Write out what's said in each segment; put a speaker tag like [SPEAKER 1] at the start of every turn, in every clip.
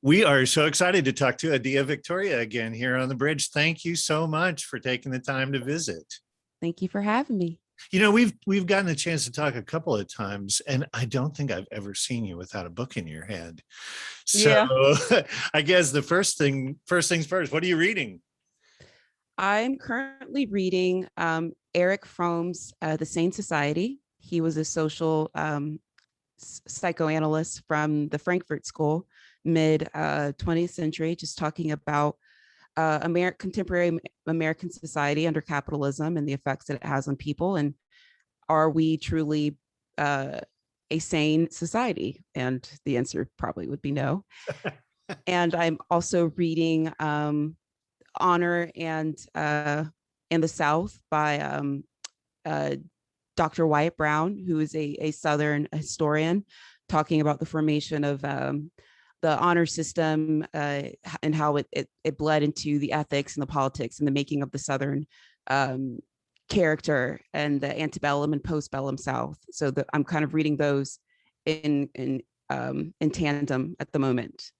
[SPEAKER 1] We are so excited to talk to Adia Victoria again here on the bridge. Thank you so much for taking the time to visit.
[SPEAKER 2] Thank you for having me.
[SPEAKER 1] We've gotten a chance to talk a couple of times, and I don't think I've ever seen you without a book in your hand. So
[SPEAKER 2] Yeah.
[SPEAKER 1] I guess the first things first, what are you reading?
[SPEAKER 2] I'm currently reading Eric Fromm's The Sane Society. He was a social psychoanalyst from the Frankfurt School, mid 20th century, just talking about contemporary American society under capitalism and the effects that it has on people. And are we truly a sane society? And the answer probably would be no. And I'm also reading Honor and the South by Dr. Wyatt Brown, who is a Southern historian, talking about the formation of the honor system and how it bled into the ethics and the politics and the making of the Southern character and the antebellum and postbellum South. So I'm kind of reading those in tandem at the moment.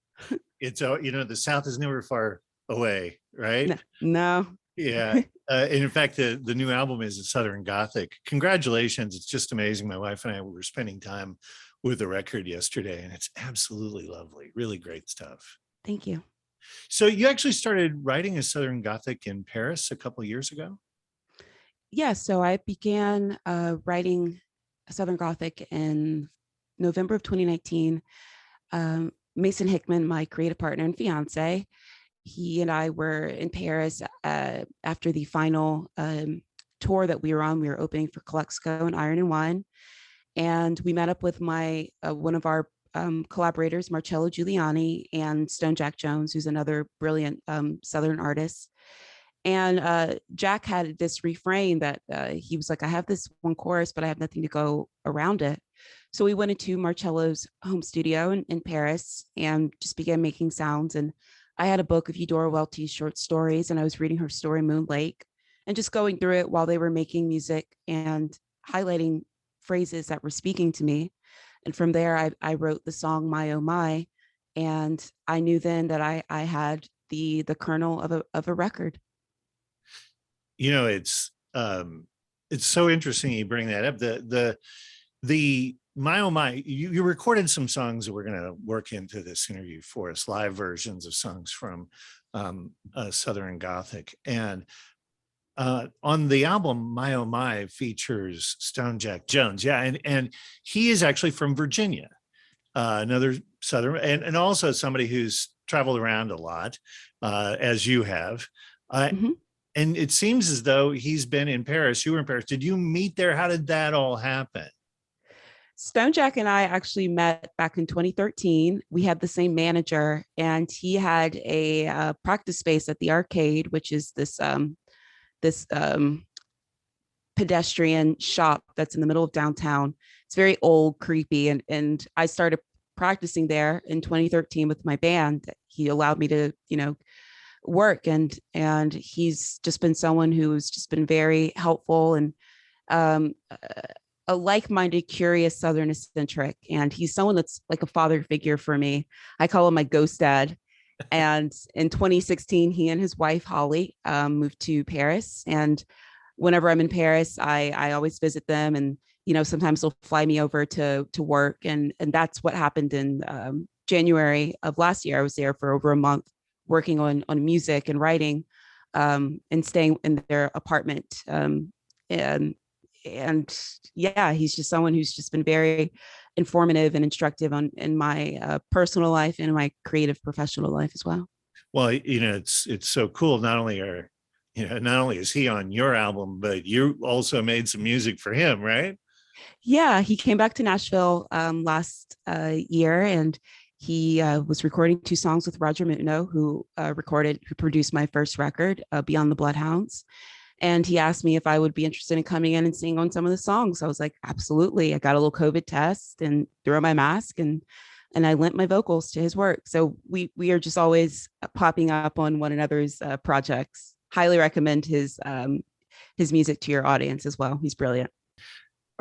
[SPEAKER 1] It's the South is never far away, right?
[SPEAKER 2] No.
[SPEAKER 1] Yeah. And in fact, the new album is Southern Gothic. Congratulations. It's just amazing. My wife and I were spending time with the record yesterday, and it's absolutely lovely. Really great stuff.
[SPEAKER 2] Thank you.
[SPEAKER 1] So you actually started writing a Southern Gothic in Paris a couple of years ago?
[SPEAKER 2] Yeah. So I began writing Southern Gothic in November of 2019. Mason Hickman, my creative partner and fiance, he and I were in Paris after the final tour that we were on. We were opening for Calexico and Iron and Wine. And we met up with one of our collaborators, Marcello Giuliani, and Stone Jack Jones, who's another brilliant Southern artist. And Jack had this refrain that he was like, I have this one chorus, but I have nothing to go around it. So we went into Marcello's home studio in Paris and just began making sounds. And I had a book of Eudora Welty's short stories, and I was reading her story, Moon Lake, and just going through it while they were making music and highlighting phrases that were speaking to me. And from there, I wrote the song My Oh My, and I knew then that I had the kernel of a record.
[SPEAKER 1] It's so interesting you bring that up. The My Oh My, you recorded some songs that we're going to work into this interview for us, live versions of songs from Southern Gothic. And on the album My Oh My features Stone Jack Jones. Yeah, and he is actually from Virginia, another Southern, and also somebody who's traveled around a lot, as you have.
[SPEAKER 2] Mm-hmm.
[SPEAKER 1] And it seems as though he's been in Paris. You were in Paris. Did you meet there? How did that all happen?
[SPEAKER 2] Stone Jack and I actually met back in 2013. We had the same manager, and he had a practice space at the Arcade, which is this pedestrian shop that's in the middle of downtown. It's very old, creepy, and I started practicing there in 2013 with my band. He allowed me to, work, and he's just been someone who's just been very helpful and a like-minded, curious Southern eccentric. And he's someone that's like a father figure for me. I call him my ghost dad. And in 2016, he and his wife, Holly, moved to Paris. And whenever I'm in Paris, I always visit them. And, sometimes they'll fly me over to work. And that's what happened in January of last year. I was there for over a month working on music and writing and staying in their apartment. And yeah, he's just someone who's just been very informative and instructive in my personal life and in my creative professional life as well.
[SPEAKER 1] Well, it's so cool. Not only is he on your album, but you also made some music for him, right?
[SPEAKER 2] Yeah, he came back to Nashville last year, and he was recording 2 songs with Roger Mutno, who produced my first record, Beyond the Bloodhounds. And he asked me if I would be interested in coming in and singing on some of the songs. I was like, absolutely. I got a little COVID test and threw on my mask, and I lent my vocals to his work. So we are just always popping up on one another's projects. Highly recommend his music to your audience as well. He's brilliant.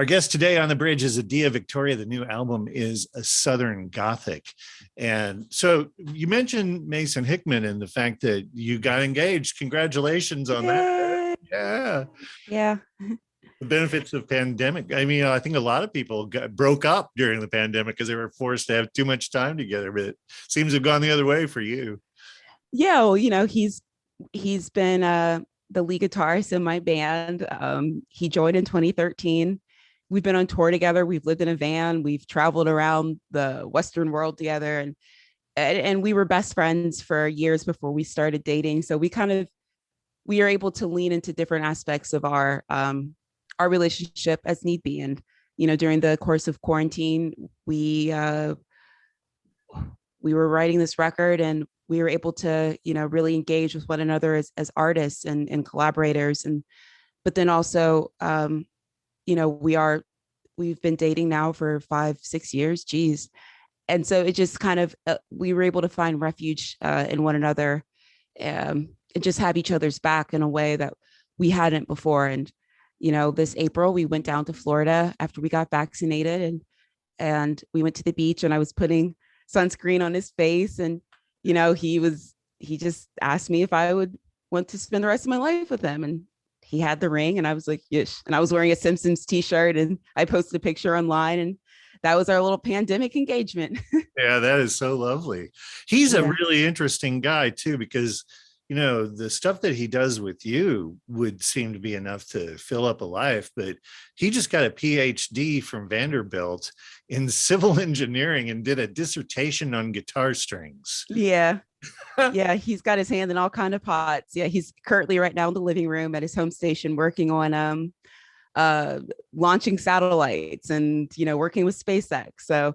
[SPEAKER 1] Our guest today on the bridge is Adia Victoria. The new album is a Southern Gothic. And so you mentioned Mason Hickman and the fact that you got engaged. Congratulations on that. Yeah.
[SPEAKER 2] Yeah.
[SPEAKER 1] The benefits of pandemic. I mean, I think a lot of people broke up during the pandemic because they were forced to have too much time together, but it seems to have gone the other way for you.
[SPEAKER 2] Yeah. Well, he's been the lead guitarist in my band. He joined in 2013. We've been on tour together. We've lived in a van. We've traveled around the Western world together, and we were best friends for years before we started dating. So we are able to lean into different aspects of our relationship as need be. And during the course of quarantine, we were writing this record, and we were able to really engage with one another as artists and collaborators. And but then also we've been dating now for 5-6 years, geez. And so it just kind of we were able to find refuge in one another, and just have each other's back in a way that we hadn't before. And this April we went down to Florida after we got vaccinated, and we went to the beach, and I was putting sunscreen on his face, and he just asked me if I would want to spend the rest of my life with him. And he had the ring, and I was like, yes. And I was wearing a Simpsons t-shirt, and I posted a picture online, and that was our little pandemic engagement.
[SPEAKER 1] Yeah, that is so lovely. He's a really interesting guy too, because the stuff that he does with you would seem to be enough to fill up a life, but he just got a PhD from Vanderbilt in civil engineering and did a dissertation on guitar strings.
[SPEAKER 2] Yeah. Yeah, he's got his hand in all kind of pots. Yeah, he's currently right now in the living room at his home station working on launching satellites and working with SpaceX. So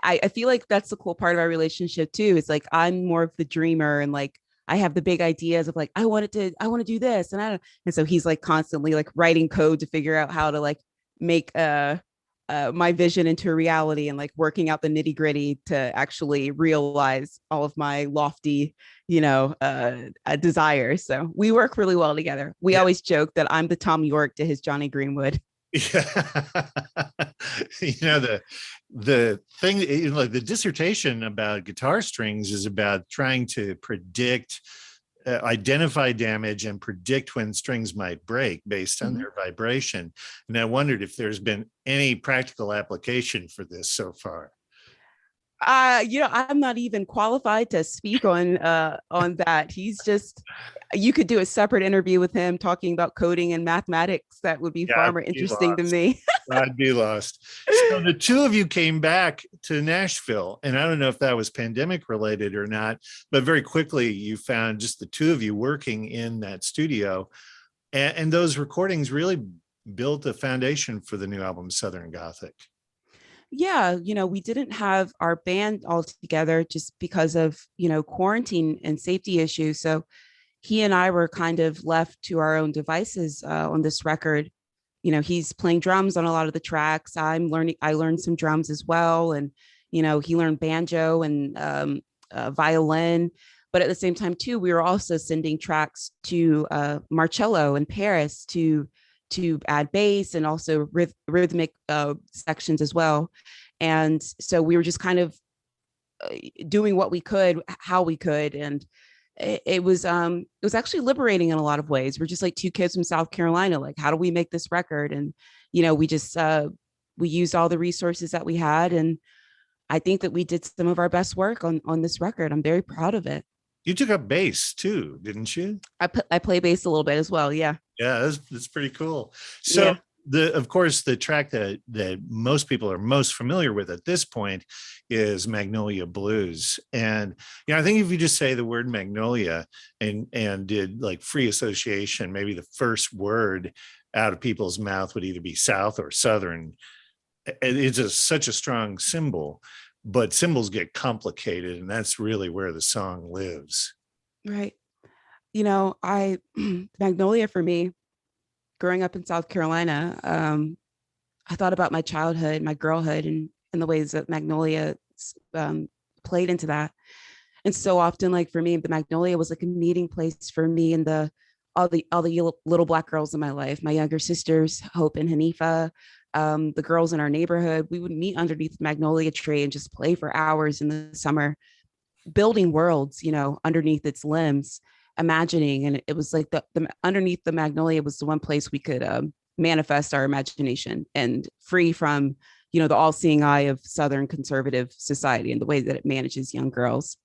[SPEAKER 2] I feel like that's the cool part of our relationship too. It's like I'm more of the dreamer, and like I have the big ideas of like I want to do this, and so he's like constantly like writing code to figure out how to like make my vision into a reality, and like working out the nitty gritty to actually realize all of my lofty, desires. So we work really well together. We always joke that I'm the Tom York to his Johnny Greenwood.
[SPEAKER 1] Yeah. The thing, the dissertation about guitar strings is about trying to predict, identify damage and predict when strings might break based on their vibration. And I wondered if there's been any practical application for this so far.
[SPEAKER 2] I'm not even qualified to speak on that. He's just, you could do a separate interview with him talking about coding and mathematics. That would be far more interesting to me.
[SPEAKER 1] I'd be lost. So the two of you came back to Nashville, and I don't know if that was pandemic related or not, but very quickly you found just the two of you working in that studio, and those recordings really built a foundation for the new album, Southern Gothic.
[SPEAKER 2] Yeah, we didn't have our band all together just because of, quarantine and safety issues. So he and I were kind of left to our own devices on this record. He's playing drums on a lot of the tracks. I learned some drums as well. And, he learned banjo and violin. But at the same time, too, we were also sending tracks to Marcello in Paris to add bass and also rhythmic sections as well. And so we were just kind of doing what we could, how we could. And it was actually liberating in a lot of ways. We're just like two kids from South Carolina. Like, how do we make this record? And, we just, we used all the resources that we had. And I think that we did some of our best work on this record. I'm very proud of it.
[SPEAKER 1] You took up bass too, didn't you?
[SPEAKER 2] I play bass a little bit as well. Yeah.
[SPEAKER 1] Yeah, that's pretty cool. So of course, the track that most people are most familiar with at this point is Magnolia Blues. And I think if you just say the word Magnolia and did like free association, maybe the first word out of people's mouth would either be South or Southern. It's such a strong symbol, but symbols get complicated, and that's really where the song lives.
[SPEAKER 2] Right. Magnolia for me, growing up in South Carolina, I thought about my childhood, my girlhood, and the ways that Magnolia played into that. And so often, like for me, the Magnolia was like a meeting place for me and the all the little Black girls in my life, my younger sisters, Hope and Hanifa, the girls in our neighborhood. We would meet underneath the magnolia tree and just play for hours in the summer, building worlds, underneath its limbs, imagining. And it was like the underneath the magnolia was the one place we could manifest our imagination and free from, the all-seeing eye of Southern conservative society and the way that it manages young girls.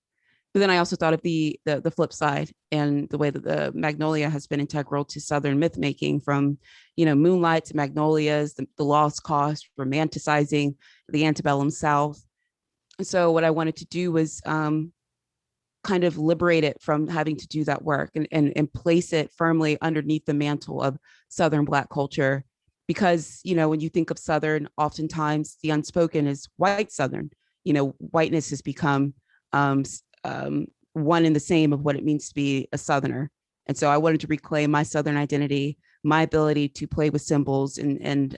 [SPEAKER 2] But then I also thought of the flip side and the way that the magnolia has been integral to Southern myth making, from, moonlight to magnolias, the lost cause, romanticizing the antebellum South. And so what I wanted to do was kind of liberate it from having to do that work and place it firmly underneath the mantle of Southern Black culture. Because, when you think of Southern, oftentimes the unspoken is white Southern. Whiteness has become one and the same of what it means to be a Southerner. And so I wanted to reclaim my Southern identity, my ability to play with symbols and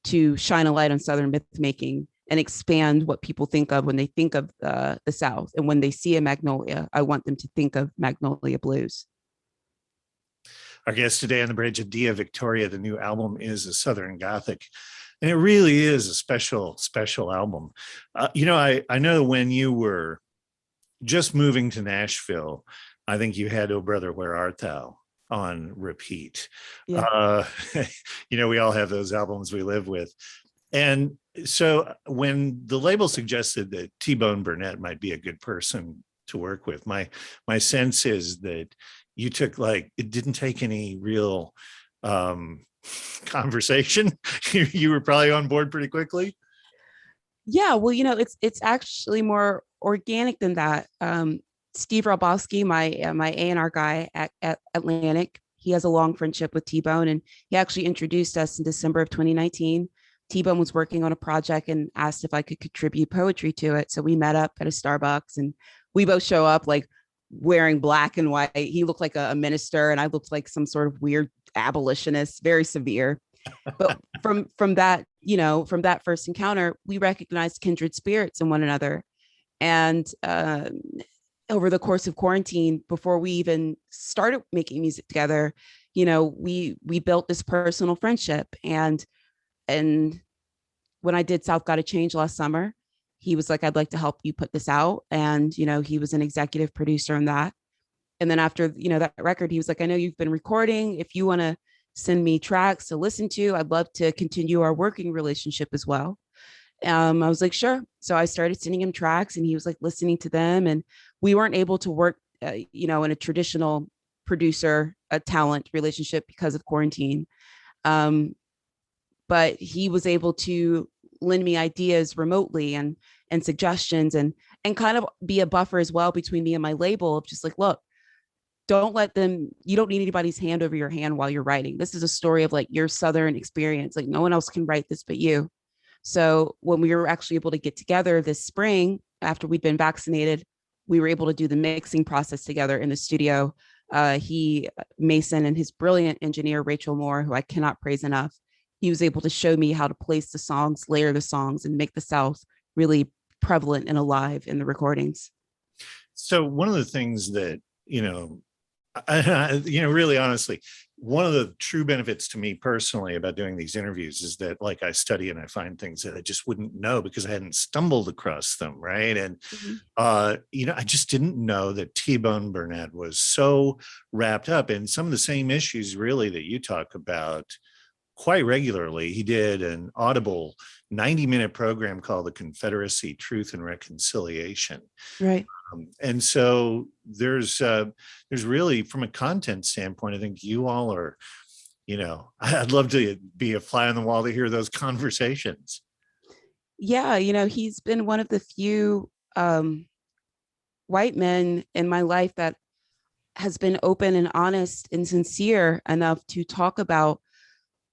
[SPEAKER 2] to shine a light on Southern myth making and expand what people think of when they think of the South. And when they see a magnolia, I want them to think of Magnolia Blues.
[SPEAKER 1] Our guest today on the bridge, Adia Victoria. The new album is a Southern Gothic. And it really is a special, special album. I know when you were just moving to Nashville, I think you had Oh Brother, Where Art Thou on repeat. Yeah. We all have those albums we live with. And so when the label suggested that T-Bone Burnett might be a good person to work with, my sense is that you took it didn't take any real conversation. You were probably on board pretty quickly.
[SPEAKER 2] Yeah, well, it's actually more organic than that. Steve Robowski, my A&R guy at Atlantic, he has a long friendship with T-Bone, and he actually introduced us in December of 2019. T-Bone was working on a project and asked if I could contribute poetry to it. So we met up at a Starbucks, and we both show up wearing black and white. He looked like a minister, and I looked like some sort of weird abolitionist, very severe. But from that, from that first encounter, we recognized kindred spirits in one another. And over the course of quarantine, before we even started making music together, we built this personal friendship. And when I did South Gotta Change last summer, he was like, I'd like to help you put this out. And, he was an executive producer on that. And then after, that record, he was like, I know you've been recording. If you want to send me tracks to listen to, I'd love to continue our working relationship as well. I was like, sure. So I started sending him tracks, and he was listening to them. And we weren't able to work, in a traditional producer, a talent relationship because of quarantine. But he was able to lend me ideas remotely and suggestions and kind of be a buffer as well between me and my label of just look, you don't need anybody's hand over your hand while you're writing. This is a story of your Southern experience. No one else can write this but you. So when we were actually able to get together this spring, after we'd been vaccinated, we were able to do the mixing process together in the studio. Mason and his brilliant engineer, Rachel Moore, who I cannot praise enough, he was able to show me how to place the songs, layer the songs, and make the South really prevalent and alive in the recordings.
[SPEAKER 1] So one of the things that, really honestly, one of the true benefits to me personally about doing these interviews is that I study and I find things that I just wouldn't know because I hadn't stumbled across them. Right. And, I just didn't know that T-Bone Burnett was so wrapped up in some of the same issues really that you talk about quite regularly. He did an Audible 90-minute program called The Confederacy, Truth and Reconciliation.
[SPEAKER 2] Right.
[SPEAKER 1] And so there's really, from a content standpoint, I think you all are, I'd love to be a fly on the wall to hear those conversations.
[SPEAKER 2] Yeah. He's been one of the few white men in my life that has been open and honest and sincere enough to talk about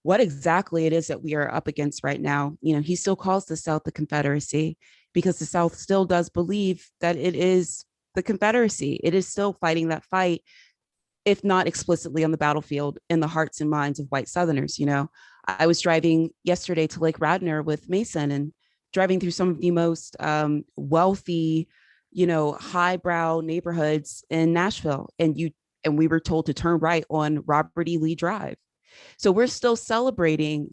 [SPEAKER 2] what exactly it is that we are up against right now. He still calls the South the Confederacy because the South still does believe that it is the Confederacy. It is still fighting that fight, if not explicitly on the battlefield, in the hearts and minds of white Southerners. I was driving yesterday to Lake Radnor with Mason and driving through some of the most wealthy, highbrow neighborhoods in Nashville. And you and we were told to turn right on Robert E. Lee Drive. So we're still celebrating,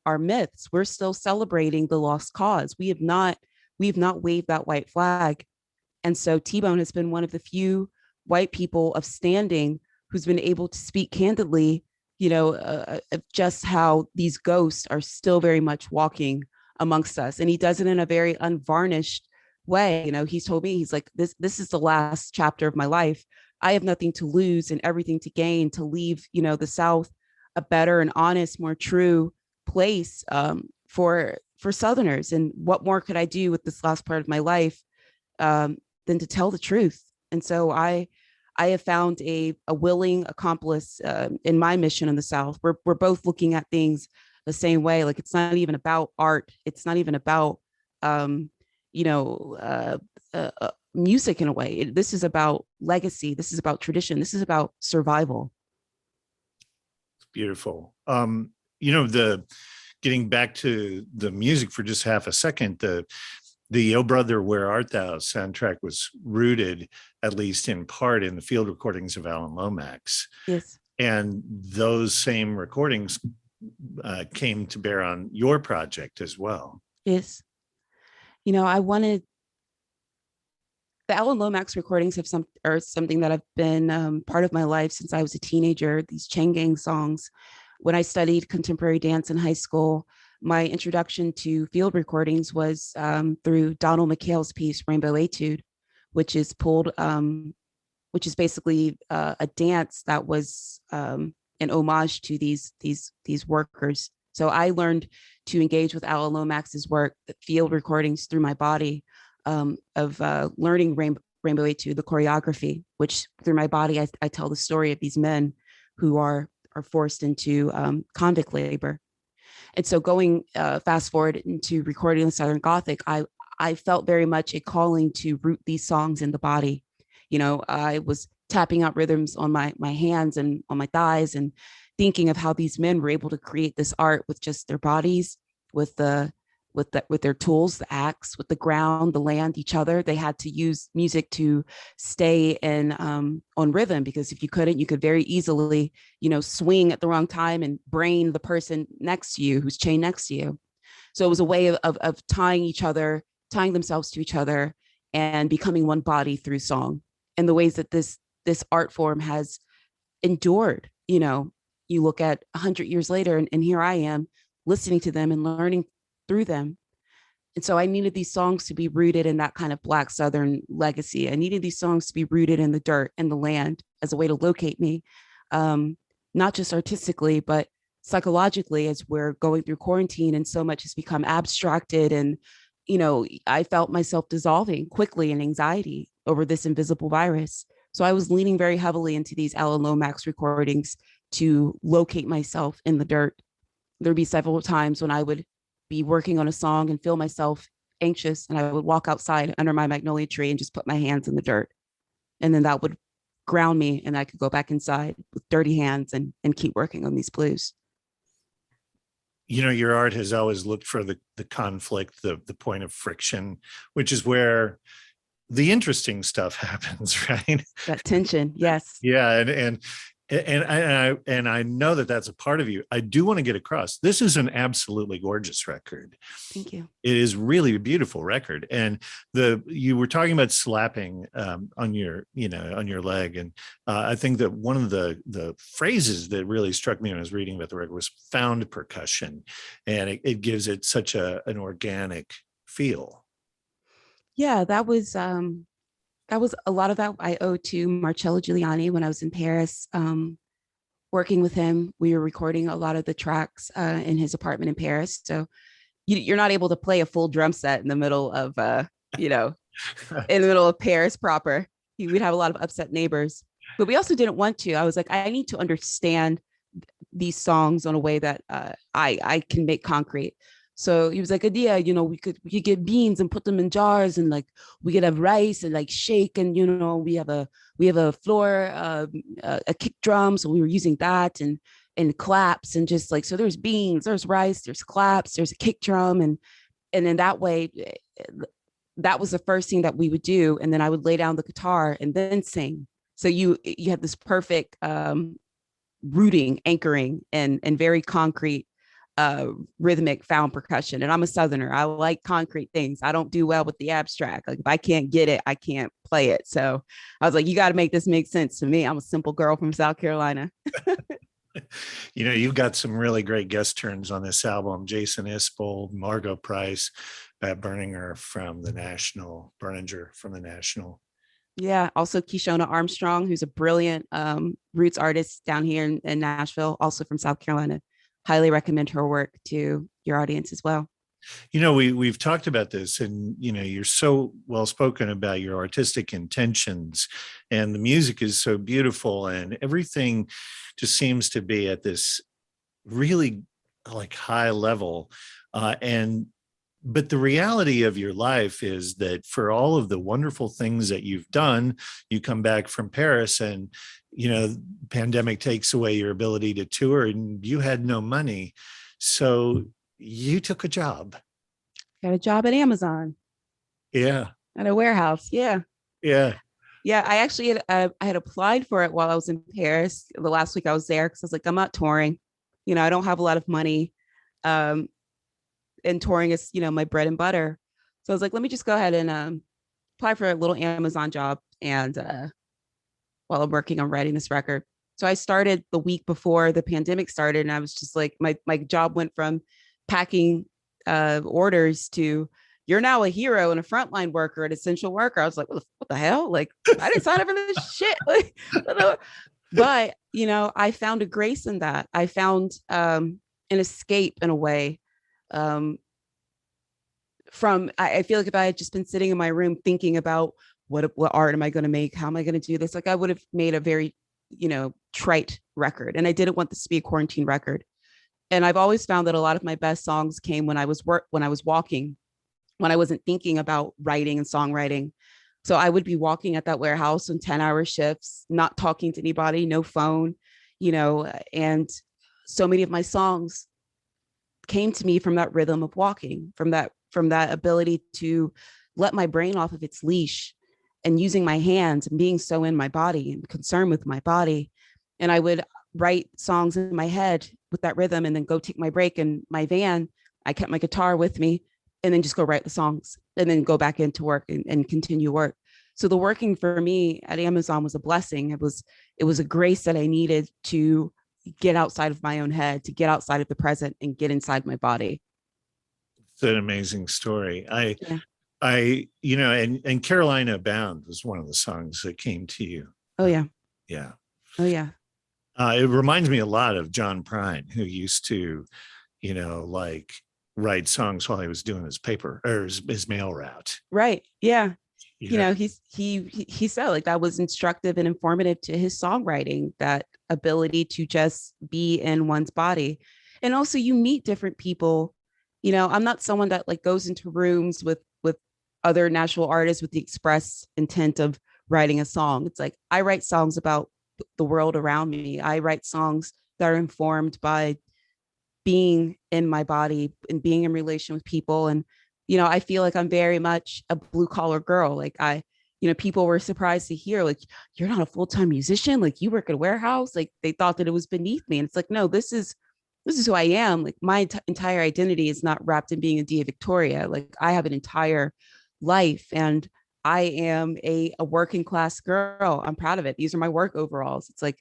[SPEAKER 2] our myths. We're still celebrating the lost cause. We have not waved that white flag. And so T-Bone has been one of the few white people of standing who's been able to speak candidly, of just how these ghosts are still very much walking amongst us. And he does it in a very unvarnished way. He's told me, he's like, this is the last chapter of my life. I have nothing to lose and everything to gain to leave, the South a better and honest, more true place for Southerners. And what more could I do with this last part of my life than to tell the truth? And so I have found a willing accomplice in my mission in the South. We're both looking at things the same way. Like, it's not even about art. It's not even about music in a way. This is about legacy. This is about tradition. This is about survival.
[SPEAKER 1] Beautiful. The getting back to the music for just half a second, the Oh Brother, Where Art Thou soundtrack was rooted, at least in part, in the field recordings of Alan Lomax.
[SPEAKER 2] Yes.
[SPEAKER 1] And those same recordings came to bear on your project as well.
[SPEAKER 2] Yes. I wanted the Alan Lomax recordings are something that have been part of my life since I was a teenager. These chain gang songs. When I studied contemporary dance in high school, my introduction to field recordings was through Donald McHale's piece Rainbow Etude, which is basically a dance that was an homage to these workers. So I learned to engage with Alan Lomax's work, the field recordings, through my body, of learning Rainbow Etude, the choreography, which through my body, I tell the story of these men who are forced into convict labor. And so going fast forward into recording the Southern Gothic, I felt very much a calling to root these songs in the body. I was tapping out rhythms on my hands and on my thighs and thinking of how these men were able to create this art with just their bodies, with their tools, the axe, with the ground, the land, each other. They had to use music to stay in on rhythm, because if you couldn't, you could very easily, swing at the wrong time and brain the person next to you who's chained next to you. So it was a way of tying themselves to each other and becoming one body through song. And the ways that this art form has endured, you look at 100 years later, and here I am listening to them and learning through them. And so I needed these songs to be rooted in that kind of Black Southern legacy. I needed these songs to be rooted in the dirt and the land as a way to locate me, not just artistically, but psychologically, as we're going through quarantine and so much has become abstracted. And, I felt myself dissolving quickly in anxiety over this invisible virus. So I was leaning very heavily into these Alan Lomax recordings to locate myself in the dirt. There'd be several times when I would be working on a song and feel myself anxious, and I would walk outside under my magnolia tree and just put my hands in the dirt. And then that would ground me, and I could go back inside with dirty hands and keep working on these blues.
[SPEAKER 1] Your art has always looked for the conflict, the point of friction, which is where the interesting stuff happens, right?
[SPEAKER 2] That tension, yes.
[SPEAKER 1] Yeah, and I know that that's a part of you. I do want to get across, this is an absolutely gorgeous record.
[SPEAKER 2] Thank you.
[SPEAKER 1] It is really a beautiful record. And you were talking about slapping on your leg. And I think that one of the phrases that really struck me when I was reading about the record was found percussion. And it gives it such an organic feel.
[SPEAKER 2] Yeah, that was a lot of that I owe to Marcello Giuliani when I was in Paris, working with him. We were recording a lot of the tracks in his apartment in Paris. So you're not able to play a full drum set in the middle of, in the middle of Paris proper. We'd have a lot of upset neighbors, but we also didn't want to. I was like, I need to understand these songs in a way that I can make concrete. So he was like, Adia, we could get beans and put them in jars, and like we could have rice and like shake, and we have a floor, a kick drum, so we were using that, and claps, and just like, so there's beans, there's rice, there's claps, there's a kick drum, and then that way, that was the first thing that we would do, and then I would lay down the guitar and then sing. So you have this perfect rooting, anchoring, and very concrete rhythmic found percussion. And I'm a Southerner. I like concrete things. I don't do well with the abstract. Like if I can't get it, I can't play it. So I was like, you got to make this make sense to me. I'm a simple girl from South Carolina.
[SPEAKER 1] You know, you've got some really great guest turns on this album. Jason Isbell, Margot Price, Pat Berninger from the National, Berninger from the National.
[SPEAKER 2] Yeah. Also Kishona Armstrong, who's a brilliant roots artist down here in Nashville, also from South Carolina. Highly recommend her work to your audience as well.
[SPEAKER 1] You know, we've talked about this, and you know, you're so well spoken about your artistic intentions, and the music is so beautiful, and everything just seems to be at this really like high level. And but the reality of your life is that for all of the wonderful things that you've done, you come back from Paris and, you know, pandemic takes away your ability to tour and you had no money. So you took a job.
[SPEAKER 2] Got a job at Amazon.
[SPEAKER 1] Yeah.
[SPEAKER 2] At a warehouse. Yeah.
[SPEAKER 1] Yeah.
[SPEAKER 2] Yeah. I actually I had applied for it while I was in Paris. The last week I was there because I was like, I'm not touring. You know, I don't have a lot of money. And touring is, you know, my bread and butter. So I was like, let me just go ahead and apply for a little Amazon job. And while I'm working on writing this record. So I started the week before the pandemic started. And I was just like, my job went from packing orders to you're now a hero and a frontline worker, an essential worker. I was like, what the hell? Like, I didn't sign up for this shit. Like, but, you know, I found a grace in that. I found an escape in a way. I feel like if I had just been sitting in my room thinking about what art am I going to make? How am I going to do this? Like I would have made a very, you know, trite record. And I didn't want this to be a quarantine record. And I've always found that a lot of my best songs came when I was walking, when I wasn't thinking about writing and songwriting. So I would be walking at that warehouse on 10-hour shifts, not talking to anybody, no phone, you know, and so many of my songs came to me from that rhythm of walking, from that ability to let my brain off of its leash and using my hands and being so in my body and concerned with my body. And I would write songs in my head with that rhythm and then go take my break in my van. I kept my guitar with me and then just go write the songs and then go back into work and continue work. So the working for me at Amazon was a blessing. It was a grace that I needed to get outside of my own head, to get outside of the present and get inside my body.
[SPEAKER 1] It's an amazing story.
[SPEAKER 2] Yeah.
[SPEAKER 1] You know, and Carolina Bound was one of the songs that came to you.
[SPEAKER 2] Oh yeah.
[SPEAKER 1] Yeah.
[SPEAKER 2] Oh yeah.
[SPEAKER 1] It reminds me a lot of John Prine, who used to, you know, like write songs while he was doing his paper or his mail route.
[SPEAKER 2] Right. Yeah.
[SPEAKER 1] You know,
[SPEAKER 2] he said like that was instructive and informative to his songwriting, that ability to just be in one's body. And also you meet different people. You know, I'm not someone that like goes into rooms with other Nashville artists with the express intent of writing a song. It's like I write songs about the world around me. I write songs that are informed by being in my body and being in relation with people. And, you know, I feel like I'm very much a blue collar girl. Like you know, people were surprised to hear like, you're not a full-time musician. Like you work at a warehouse. Like they thought that it was beneath me. And it's like, no, this is who I am. Like my entire identity is not wrapped in being Adia Victoria. Like I have an entire life and I am a working class girl. I'm proud of it. These are my work overalls. It's like,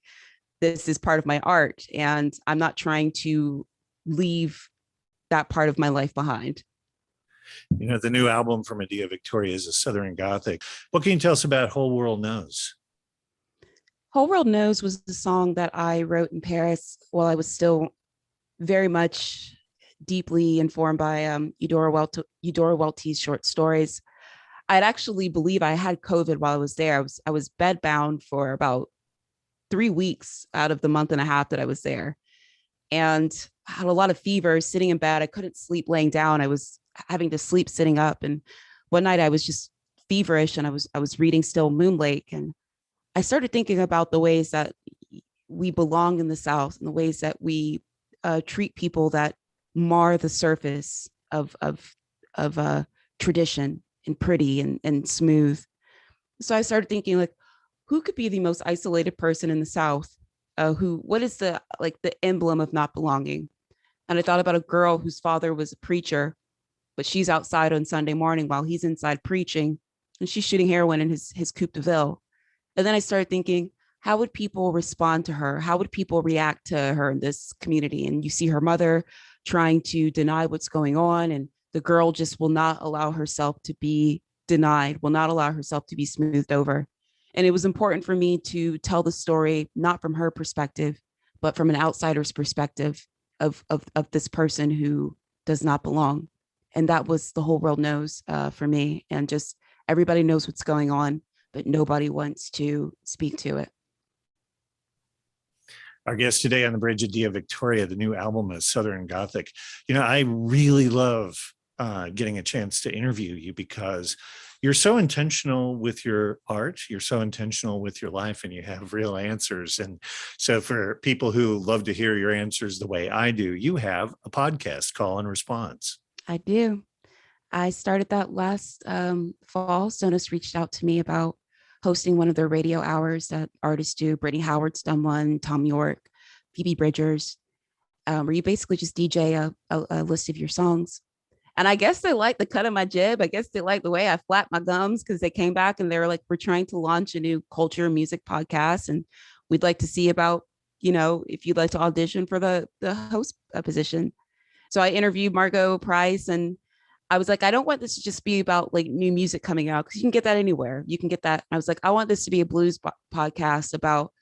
[SPEAKER 2] this is part of my art and I'm not trying to leave that part of my life behind.
[SPEAKER 1] You know, the new album from Adia Victoria is a Southern Gothic. What can you tell us about Whole World Knows?
[SPEAKER 2] Whole World Knows was the song that I wrote in Paris while I was still very much deeply informed by Eudora Welty's short stories. I'd actually believe I had COVID while I was there. I was bedbound for about 3 weeks out of the month and a half that I was there. And I had a lot of fever, sitting in bed. I couldn't sleep laying down. I was having to sleep sitting up. And one night I was just feverish and I was reading Still Moon Lake. And I started thinking about the ways that we belong in the South and the ways that we treat people that mar the surface of tradition and pretty and smooth. So I started thinking like, who could be the most isolated person in the South? What is the emblem of not belonging? And I thought about a girl whose father was a preacher, but she's outside on Sunday morning while he's inside preaching, and she's shooting heroin in his coupe de ville. And then I started thinking, how would people respond to her? How would people react to her in this community? And you see her mother trying to deny what's going on, and the girl just will not allow herself to be denied, will not allow herself to be smoothed over. And it was important for me to tell the story, not from her perspective, but from an outsider's perspective of this person who does not belong. And that was The Whole World Knows for me. And just everybody knows what's going on, but nobody wants to speak to it.
[SPEAKER 1] Our guest today on the bridge, Adia Victoria, the new album is Southern Gothic. You know, I really love getting a chance to interview you because you're so intentional with your art, you're so intentional with your life, and you have real answers. And so for people who love to hear your answers the way I do, you have a podcast, Call and Response.
[SPEAKER 2] I do. I started that last fall. Sonos reached out to me about hosting one of their radio hours that artists do. Brittany Howard's done one, Tom York, Phoebe Bridgers, where you basically just DJ a list of your songs. And I guess they like the cut of my jib. I guess they like the way I flap my gums, because they came back and they were like, we're trying to launch a new culture and music podcast, and we'd like to see about, if you'd like to audition for the host position. So I interviewed Margot Price, and I was like, I don't want this to just be about like new music coming out, because you can get that anywhere. You can get that. I was like, I want this to be a blues podcast about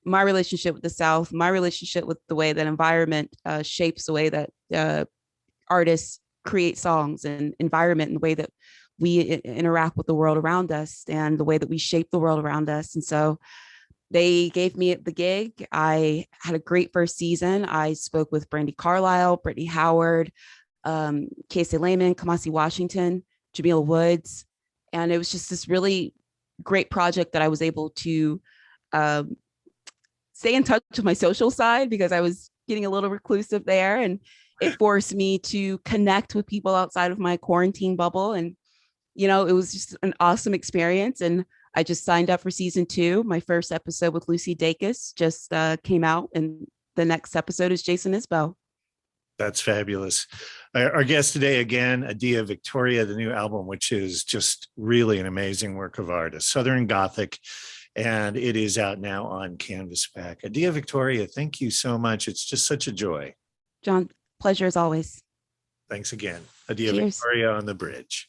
[SPEAKER 2] my relationship with the South, my relationship with the way that environment shapes the way that artists create songs, and environment, and the way that we interact with the world around us, and the way that we shape the world around us. And so they gave me the gig. I had a great first season. I spoke with Brandy Carlisle, Brittany Howard, Casey Lehman, Kamasi Washington, Jamila Woods. And it was just this really great project that I was able to stay in touch with my social side, because I was getting a little reclusive there. And it forced me to connect with people outside of my quarantine bubble. And, it was just an awesome experience. And I just signed up for season 2. My first episode with Lucy Dacus just came out, and the next episode is Jason Isbell.
[SPEAKER 1] That's fabulous. Our guest today, again, Adia Victoria, the new album, which is just really an amazing work of art, a Southern Gothic, and it is out now on Canvasback. Adia Victoria, thank you so much. It's just such a joy.
[SPEAKER 2] John, pleasure as always.
[SPEAKER 1] Thanks again. Adia
[SPEAKER 2] Cheers.
[SPEAKER 1] Victoria on the bridge.